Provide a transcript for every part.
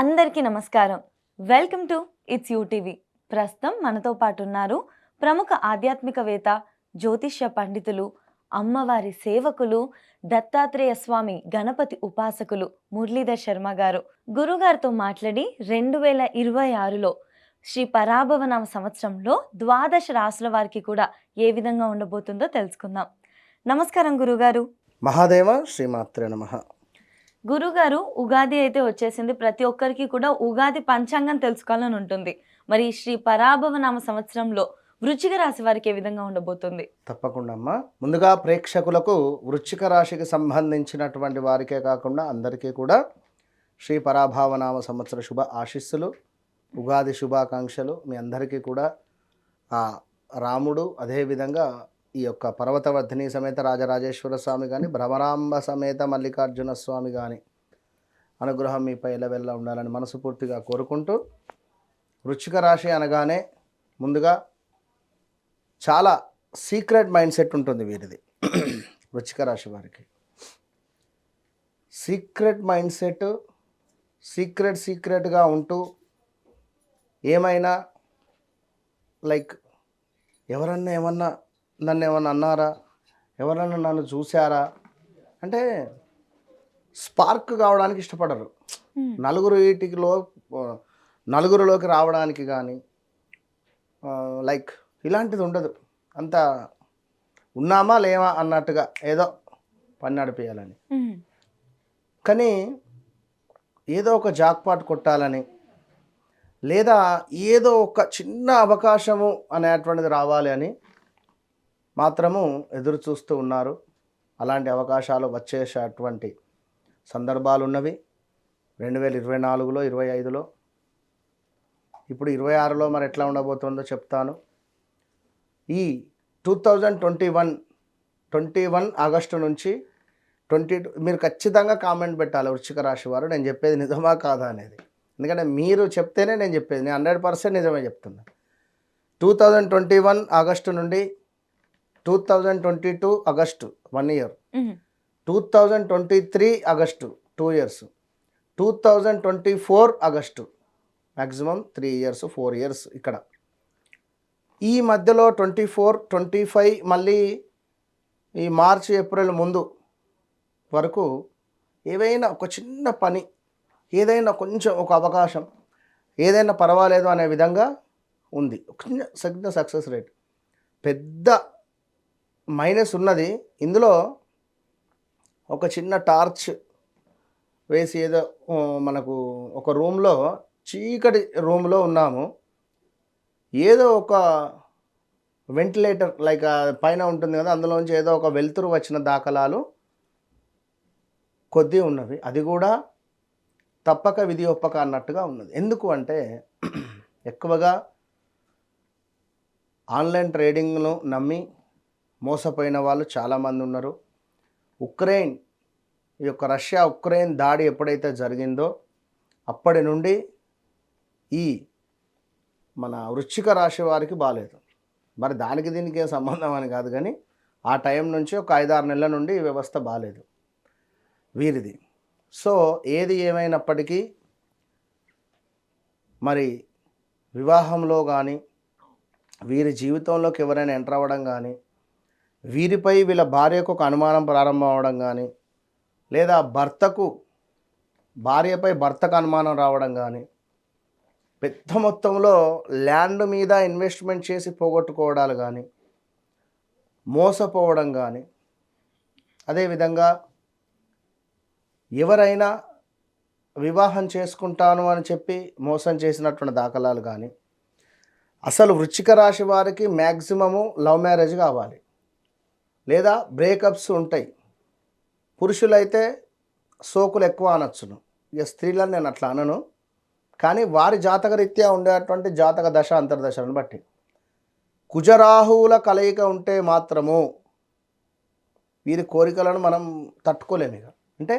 అందరికీ నమస్కారం. Welcome to it's UTV. ప్రస్తుతం మనతో పాటు ఉన్నారు ప్రముఖ ఆధ్యాత్మికవేత్త, జ్యోతిష్య పండితులు, అమ్మవారి సేవకులు, దత్తాత్రేయ స్వామి గణపతి ఉపాసకులు మురళీధర్ శర్మ గారు. గురుగారితో మాట్లాడి 2026లో శ్రీ పరాభవనామ సంవత్సరంలో ద్వాదశ రాసుల వారికి కూడా ఏ విధంగా ఉండబోతుందో తెలుసుకుందాం. నమస్కారం గురుగారు. మహాదేవ శ్రీమాత్రే నమః. గురుగారు, ఉగాది అయితే వచ్చేసింది. ప్రతి ఒక్కరికి కూడా ఉగాది పంచాంగం తెలుసుకోవాలని ఉంటుంది. మరి శ్రీ పరాభవనామ సంవత్సరంలో వృశ్చిక రాశి వారికి ఏ విధంగా ఉండబోతుంది? తప్పకుండా అమ్మా. ముందుగా ప్రేక్షకులకు వృశ్చిక రాశికి సంబంధించినటువంటి వారికే కాకుండా అందరికీ కూడా శ్రీ పరాభవనామ సంవత్సర శుభ ఆశీస్సులు, ఉగాది శుభాకాంక్షలు. మీ అందరికీ కూడా ఆ రాముడు, అదేవిధంగా ఈ యొక్క పర్వతవర్ధిని సమేత రాజరాజేశ్వర స్వామి కానీ, భ్రమరాంబ సమేత మల్లికార్జున స్వామి కానీ అనుగ్రహం మీపై ఎల్లవెల్లా ఉండాలని మనస్ఫూర్తిగా కోరుకుంటూ, వృశ్చిక రాశి అనగానే ముందుగా చాలా సీక్రెట్ మైండ్ సెట్ ఉంటుంది వీరిది. వృశ్చిక రాశి వారికి సీక్రెట్ మైండ్ సెట్, సీక్రెట్గా ఉంటూ ఏమైనా లైక్ ఎవరన్నా నన్ను ఏమన్నా అన్నారా, ఎవరన్నా నన్ను చూశారా అంటే స్పార్క్ కావడానికి ఇష్టపడరు. నలుగురిలోకి రావడానికి కానీ లైక్ ఇలాంటిది ఉండదు. అంత ఉన్నామా లేమా అన్నట్టుగా ఏదో పని నడిపేయాలని, కానీ ఏదో ఒక జాక్పాట్ కొట్టాలని, లేదా ఏదో ఒక చిన్న అవకాశము అనేటువంటిది రావాలి అని మాత్రము ఎదురు చూస్తూ ఉన్నారు. అలాంటి అవకాశాలు వచ్చేసేటువంటి సందర్భాలు ఉన్నవి 2024లో, 25లో, ఇప్పుడు 26లో మరి ఎట్లా ఉండబోతుందో చెప్తాను. ఈ 2021 ఆగస్టు నుంచి 22 మీరు ఖచ్చితంగా కామెంట్ పెట్టాలి వృశ్చిక రాశి వారు, నేను చెప్పేది నిజమా కాదా అనేది. ఎందుకంటే మీరు చెప్తేనే నేను చెప్పేది, నేను 100% నిజమే చెప్తున్నా. 2021 ఆగస్టు నుండి 2022 August 1 year, 2023 August 2 years, 2024 August maximum 3 years 4 years. ఇక్కడ ఈ మధ్యలో 24, 25 మళ్ళీ ఈ మార్చి, ఏప్రిల్ ముందు వరకు ఏవైనా ఒక చిన్న పని, ఏదైనా కొంచెం ఒక అవకాశం, ఏదైనా పర్వాలేదు అనే విధంగా ఉంది. చిన్న సక్సెస్ రేట్. పెద్ద మైనస్ ఉన్నది ఇందులో. ఒక చిన్న టార్చ్ వేసి ఏదో మనకు ఒక రూమ్లో, చీకటి రూమ్లో ఉన్నాము, ఏదో ఒక వెంటిలేటర్ లైక్ పైన ఉంటుంది కదా, అందులోంచి ఏదో ఒక వెలుతురు వచ్చిన దాఖలాలు కొద్దీ ఉన్నవి. అది కూడా తప్పక విధి ఒప్పక అన్నట్టుగా ఉన్నది. ఎందుకు అంటే ఎక్కువగా ఆన్లైన్ ట్రేడింగ్ను నమ్మి మోసపోయిన వాళ్ళు చాలామంది ఉన్నారు. ఈ యొక్క రష్యా ఉక్రెయిన్ దాడి ఎప్పుడైతే జరిగిందో అప్పటి నుండి ఈ మన వృశ్చిక రాశి వారికి బాగాలేదు. మరి దానికి దీనికి ఏం సంబంధం అని కాదు, కానీ ఆ టైం నుంచి ఒక 5-6 నెలల నుండి ఈ వ్యవస్థ బాగాలేదు వీరిది. సో ఏది ఏమైనప్పటికీ మరి వివాహంలో కానీ, వీరి జీవితంలోకి ఎవరైనా ఎంటర్ అవ్వడం కానీ, వీరిపై వీళ్ళ భార్యకు ఒక అనుమానం ప్రారంభం అవ్వడం కానీ, లేదా భార్యపై భర్తకు అనుమానం రావడం కానీ, పెద్ద మొత్తంలో ల్యాండ్ మీద ఇన్వెస్ట్మెంట్ చేసి పోగొట్టుకోవడాలు కానీ, మోసపోవడం కానీ, అదేవిధంగా ఎవరైనా వివాహం చేసుకుంటాను అని చెప్పి మోసం చేసినటువంటి దాఖలాలు కానీ. అసలు వృశ్చిక రాశి వారికి మ్యాక్సిమము లవ్ మ్యారేజ్ కావాలి, లేదా బ్రేకప్స్ ఉంటాయి. పురుషులైతే సోకులు ఎక్కువ అనొచ్చును, ఇక స్త్రీలను నేను అట్లా అనను, కానీ వారి జాతకరీత్యా ఉండేటువంటి జాతక దశ అంతర్దశలను బట్టి కుజరాహువుల కలయిక ఉంటే మాత్రము వీరి కోరికలను మనం తట్టుకోలేము. ఇక అంటే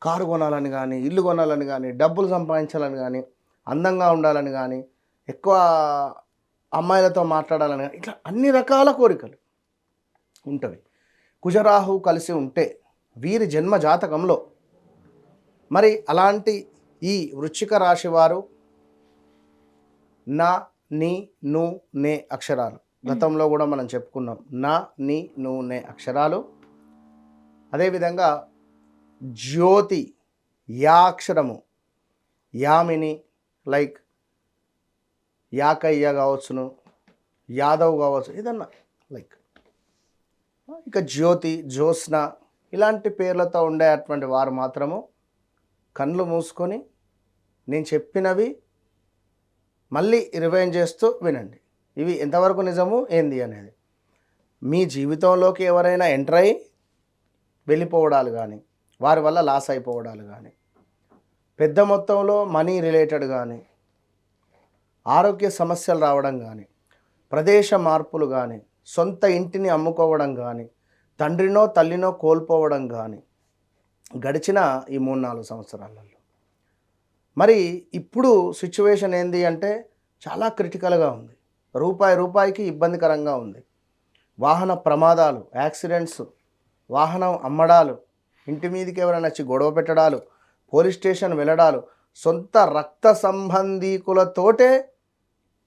కారు కొనాలని కానీ, ఇల్లు కొనాలని కానీ, డబ్బులు సంపాదించాలని కానీ, అందంగా ఉండాలని కానీ, ఎక్కువ అమ్మాయిలతో మాట్లాడాలని కానీ, ఇట్లా అన్ని రకాల కోరికలు ఉంటవి. కుజరాహు కలిసి ఉంటే వీరి జన్మ జాతకంలో మరి అలాంటి ఈ వృశ్చిక రాశి వారు నా, నీ, ను, నే అక్షరాలు గతంలో కూడా మనం చెప్పుకున్నాం. నా, నీ, ను, నే అక్షరాలు. అదేవిధంగా జ్యోతి యా అక్షరము, యామిని లైక్ యాకయ్య కావచ్చును, యాదవ్ కావచ్చు, ఏదన్నా లైక్. ఇక జ్యోతి, జ్యోత్స్న ఇలాంటి పేర్లతో ఉండేటువంటి వారు మాత్రము కళ్ళు మూసుకొని నేను చెప్పినవి మళ్ళీ రివైండ్ చేస్తూ వినండి. ఇవి ఎంతవరకు నిజము ఏంది అనేది. మీ జీవితంలోకి ఎవరైనా ఎంటర్ అయ్యి వెళ్ళిపోవడాలు కానీ, వారి వల్ల లాస్ అయిపోవడాలు కానీ, పెద్ద మొత్తంలో మనీ రిలేటెడ్ కానీ, ఆరోగ్య సమస్యలు రావడం కానీ, ప్రదేశ మార్పులు కానీ, సొంత ఇంటిని అమ్ముకోవడం కానీ, తండ్రినో తల్లినో కోల్పోవడం కానీ గడిచిన ఈ 3-4 సంవత్సరాలలో. మరి ఇప్పుడు సిచ్యువేషన్ ఏంది అంటే చాలా క్రిటికల్గా ఉంది. రూపాయికి ఇబ్బందికరంగా ఉంది. వాహన ప్రమాదాలు, యాక్సిడెంట్స్, వాహనం అమ్మడాలు, ఇంటి మీదకి ఎవరైనా వచ్చి గొడవ పెట్టడాలు, పోలీస్ స్టేషన్ వెళ్ళడాలు, సొంత రక్త సంబంధీకులతోటే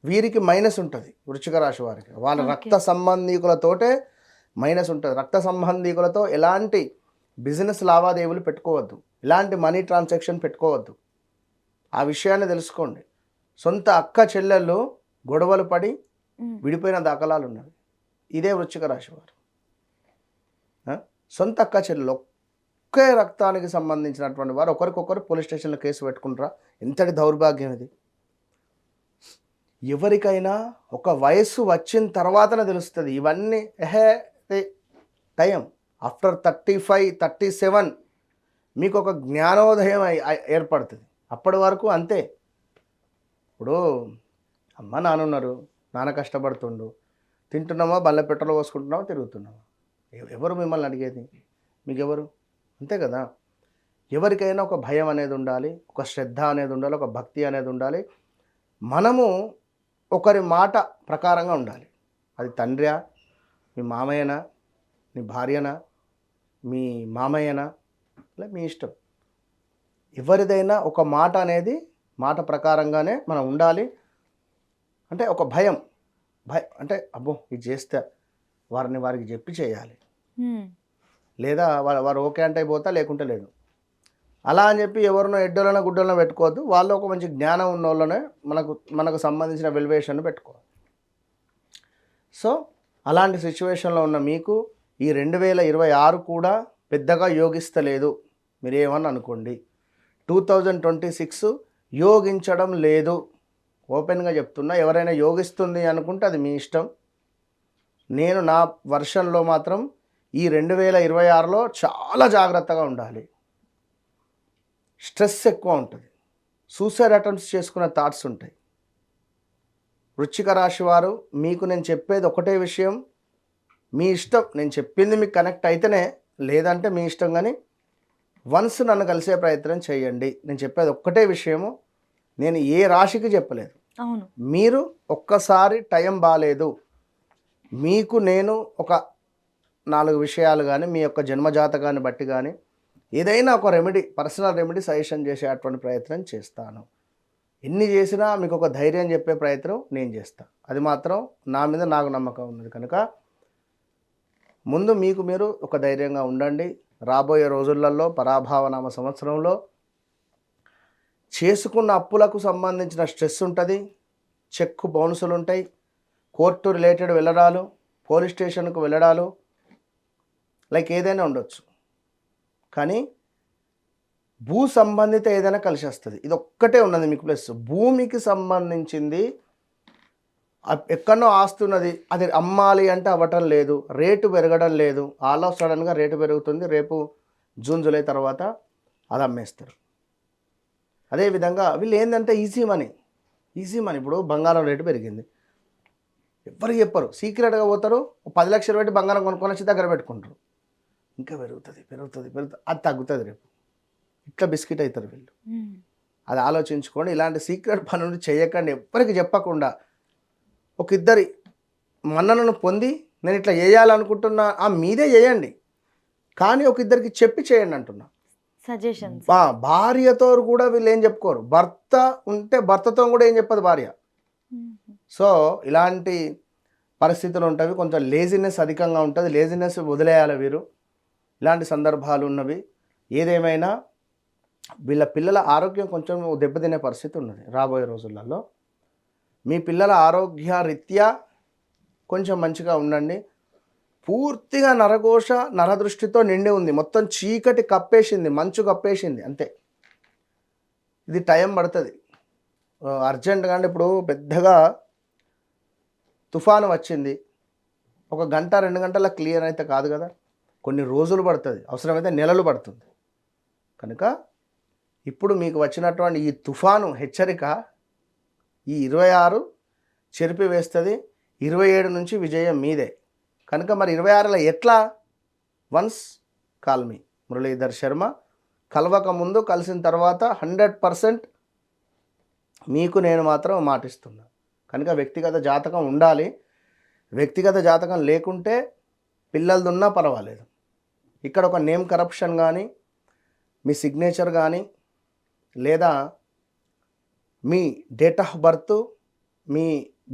వీరికి మైనస్ ఉంటుంది. వృశ్చిక రాశి వారికి వాళ్ళ రక్త సంబంధీకులతోటే మైనస్ ఉంటుంది. రక్త సంబంధీకులతో ఎలాంటి బిజినెస్ లావాదేవీలు పెట్టుకోవద్దు, ఎలాంటి మనీ ట్రాన్సాక్షన్ పెట్టుకోవద్దు. ఆ విషయాన్ని తెలుసుకోండి. సొంత అక్క చెల్లెళ్ళు గొడవలు పడి విడిపోయిన దాఖలాలు ఉన్నవి. ఇదే వృశ్చిక రాశి వారు. సొంత అక్క చెల్లెలు ఒకే రక్తానికి సంబంధించినటువంటి వారు ఒకరికొకరు పోలీస్ స్టేషన్లో కేసు పెట్టుకుంటారా? ఎంతటి దౌర్భాగ్యం ఇది. ఎవరికైనా ఒక వయస్సు వచ్చిన తర్వాతనే తెలుస్తుంది ఇవన్నీ. టైం ఆఫ్టర్ 35, 37 మీకు ఒక జ్ఞానోదయం ఏర్పడుతుంది. అప్పటి వరకు అంతే. ఇప్పుడు అమ్మ నాన్న ఉన్నారు, నాన్న కష్టపడుతుండు, తింటున్నామా, బల్ల పెట్రోల్ పోసుకుంటున్నామా, తిరుగుతున్నామా. ఎవరు మిమ్మల్ని అడిగేది? మీకెవరు? అంతే కదా. ఎవరికైనా ఒక భయం అనేది ఉండాలి, ఒక శ్రద్ధ అనేది ఉండాలి, ఒక భక్తి అనేది ఉండాలి. మనము ఒకరి మాట ప్రకారంగా ఉండాలి. అది తండ్రియా, మీ మామయ్యనా, మీ భార్యనా, మీ మామయ్యనా, ఇలా మీ ఇష్టం. ఎవరిదైనా ఒక మాట అనేది మాట ప్రకారంగానే మనం ఉండాలి. అంటే ఒక భయం అంటే అబ్బో ఇది చేస్తే వారికి చెప్పి చేయాలి, లేదా వారు ఓకే అంటే పోతా, లేకుంటే లేదు. అలా అని చెప్పి ఎవరినో ఎడ్డోళ్ళనో గుడ్డోళ్ళనో పెట్టుకోవద్దు. వాళ్ళు ఒక మంచి జ్ఞానం ఉన్న వాళ్ళనే మనకు సంబంధించిన వెల్యువేషన్ పెట్టుకోవాలి. సో అలాంటి సిచ్యువేషన్లో ఉన్న మీకు ఈ 2026 కూడా పెద్దగా యోగిస్తలేదు. మీరేమని అనుకోండి, 2026 యోగించడం లేదు. ఓపెన్గా చెప్తున్నా. ఎవరైనా యోగిస్తుంది అనుకుంటే అది మీ ఇష్టం. నేను నా వర్షన్లో మాత్రం ఈ 2026లో చాలా జాగ్రత్తగా ఉండాలి. స్ట్రెస్ ఎక్కువ ఉంటుంది, సూసైడ్ అటెంప్ట్స్ చేసుకునే థాట్స్ ఉంటాయి. వృశ్చిక రాశి వారు, మీకు నేను చెప్పేది ఒకటే విషయం, మీ ఇష్టం. నేను చెప్పింది మీకు కనెక్ట్ అయితేనే, లేదంటే మీ ఇష్టం. కానీ వన్స్ నన్ను కలిసే ప్రయత్నం చేయండి. నేను చెప్పేది ఒక్కటే విషయము, నేను ఏ రాశికి చెప్పలేదు. అవును, మీరు ఒక్కసారి టైం బాగాలేదు, మీకు నేను ఒక 4 విషయాలు కానీ, మీ యొక్క జన్మజాతకాన్ని బట్టి కానీ ఏదైనా ఒక రెమెడీ, పర్సనల్ రెమెడీ సజెషన్ చేసేటువంటి ప్రయత్నం చేస్తాను. ఎన్ని చేసినా మీకు ఒక ధైర్యం చెప్పే ప్రయత్నం నేను చేస్తాను. అది మాత్రం నా మీద నాకు నమ్మకం ఉన్నది కనుక ముందు మీకు మీరు ఒక ధైర్యంగా ఉండండి. రాబోయే రోజులలో పరాభావనామ సంవత్సరంలో చేసుకున్న అప్పులకు సంబంధించిన స్ట్రెస్ ఉంటుంది, చెక్ బౌన్సులు ఉంటాయి, కోర్టు రిలేటెడ్ వెళ్ళడాలు, పోలీస్ స్టేషన్కు వెళ్ళడాలు, లైక్ ఏదైనా ఉండొచ్చు. కానీ భూ సంబంధిత ఏదైనా కలిసి వస్తుంది. ఇది ఒక్కటే ఉన్నది మీకు ప్లస్. భూమికి సంబంధించింది ఎక్కడో ఆస్తున్నది, అది అమ్మాలి అంటే అవ్వటం లేదు, రేటు పెరగడం లేదు. ఆల్ ఆఫ్ సడన్గా రేటు పెరుగుతుంది, రేపు జూన్ జూలై తర్వాత అది అమ్మేస్తారు. అదేవిధంగా వీళ్ళు ఏంటంటే ఈజీ మనీ. ఇప్పుడు బంగారం రేటు పెరిగింది, ఎవరికి చెప్పరు, సీక్రెట్గా పోతారు, 10 లక్షలు పెట్టి బంగారం కొనుక్కొని వచ్చి దగ్గర పెట్టుకుంటారు. ఇంకా పెరుగుతుంది, అది తగ్గుతుంది రేపు. ఇట్లా బిస్కెట్ అవుతారు వీళ్ళు. అది ఆలోచించుకోండి. ఇలాంటి సీక్రెట్ పనులు చేయకండి, ఎవ్వరికి చెప్పకుండా. ఒక ఇద్దరి మన్ననను పొంది నేను ఇట్లా చేయాలనుకుంటున్నా, మీదే చేయండి, కానీ ఒక ఇద్దరికి చెప్పి చేయండి అంటున్నా. సజెషన్స్. భార్యతో కూడా వీళ్ళు ఏం చెప్పుకోరు. భర్త ఉంటే భర్తతో కూడా ఏం చెప్పదు భార్య. సో ఇలాంటి పరిస్థితులు ఉంటాయి. కొంచెం లేజినెస్ అధికంగా ఉంటుంది. లేజినెస్ వదిలేయాలి వీరు. ఇలాంటి సందర్భాలు ఉన్నవి. ఏదేమైనా వీళ్ళ పిల్లల ఆరోగ్యం కొంచెం దెబ్బతినే పరిస్థితి ఉన్నది రాబోయే రోజులలో. మీ పిల్లల ఆరోగ్య రీత్యా కొంచెం మంచిగా ఉండండి. పూర్తిగా నరఘోష నరదృష్టితో నిండి ఉంది. మొత్తం చీకటి కప్పేసింది, మంచు కప్పేసింది అంతే. ఇది టైం పడుతుంది అర్జెంటుగా. అంటే ఇప్పుడు పెద్దగా తుఫాను వచ్చింది, ఒక గంట 2 గంటల క్లియర్ అయితే కాదు కదా. కొన్ని రోజులు పడుతుంది, అవసరమైతే నెలలు పడుతుంది. కనుక ఇప్పుడు మీకు వచ్చినటువంటి ఈ తుఫాను హెచ్చరిక ఈ 26 చెరిపివేస్తుంది. 27 నుంచి విజయం మీదే. కనుక మరి 26లో ఎట్లా? Once call me Muralidhar Sharma. కలవక ముందు కలిసిన తర్వాత 100% మీకు నేను మాత్రం మాటిస్తున్నా. కనుక వ్యక్తిగత జాతకం ఉండాలి. వ్యక్తిగత జాతకం లేకుంటే పిల్లలది ఉన్నా పర్వాలేదు. ఇక్కడ ఒక నేమ్ కరప్షన్ కానీ, మీ సిగ్నేచర్ కానీ, లేదా మీ డేట్ ఆఫ్ బర్త్, మీ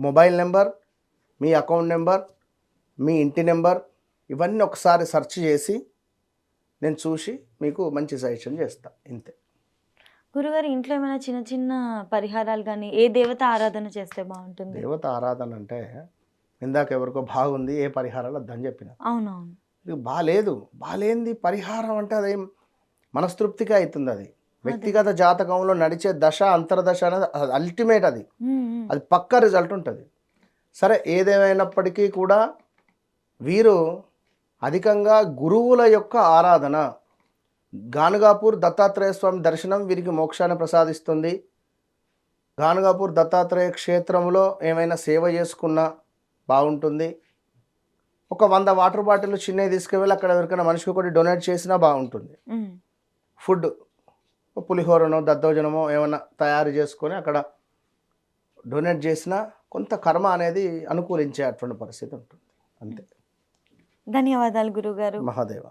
మొబైల్ నెంబర్, మీ అకౌంట్ నెంబర్, మీ ఇంటి నెంబర్, ఇవన్నీ ఒకసారి సెర్చ్ చేసి నేను చూసి మీకు మంచి సజెషన్ చేస్తాను. ఇంతే. గురుగారు, ఇంట్లో ఏమైనా చిన్న చిన్న పరిహారాలు కానీ, ఏ దేవత ఆరాధన చేస్తే బాగుంటుంది? దేవత ఆరాధన అంటే ఇందాక ఎవరికో బాగుంది, ఏ పరిహారాలు వద్దని చెప్పిన. అవునవును. ఇది బాలేంది పరిహారం అంటే అదేం మనస్తృప్తిగా అవుతుంది. అది వ్యక్తిగత జాతకంలో నడిచే దశ అంతర్దశ అనేది అల్టిమేట్. అది పక్కా రిజల్ట్ ఉంటుంది. సరే, ఏదేమైనప్పటికీ కూడా వీరు అధికంగా గురువుల యొక్క ఆరాధన, గానుగాపూర్ దత్తాత్రేయ స్వామి దర్శనం వీరికి మోక్షాన్ని ప్రసాదిస్తుంది. గానుగాపూర్ దత్తాత్రేయ క్షేత్రంలో ఏమైనా సేవ చేసుకున్నా బాగుంటుంది. ఒక 100 వాటర్ బాటిల్ చిన్నవి తీసుకువెళ్ళి అక్కడ ఎవరికైనా మనిషికి ఒకటి డొనేట్ చేసినా బాగుంటుంది. ఫుడ్ పులిహోరనో దద్దోజనమో ఏమైనా తయారు చేసుకొని అక్కడ డొనేట్ చేసినా కొంత కర్మ అనేది అనుకూలించే అటువంటి పరిస్థితి ఉంటుంది. అంతే. ధన్యవాదాలు గురుగారు. మహాదేవ.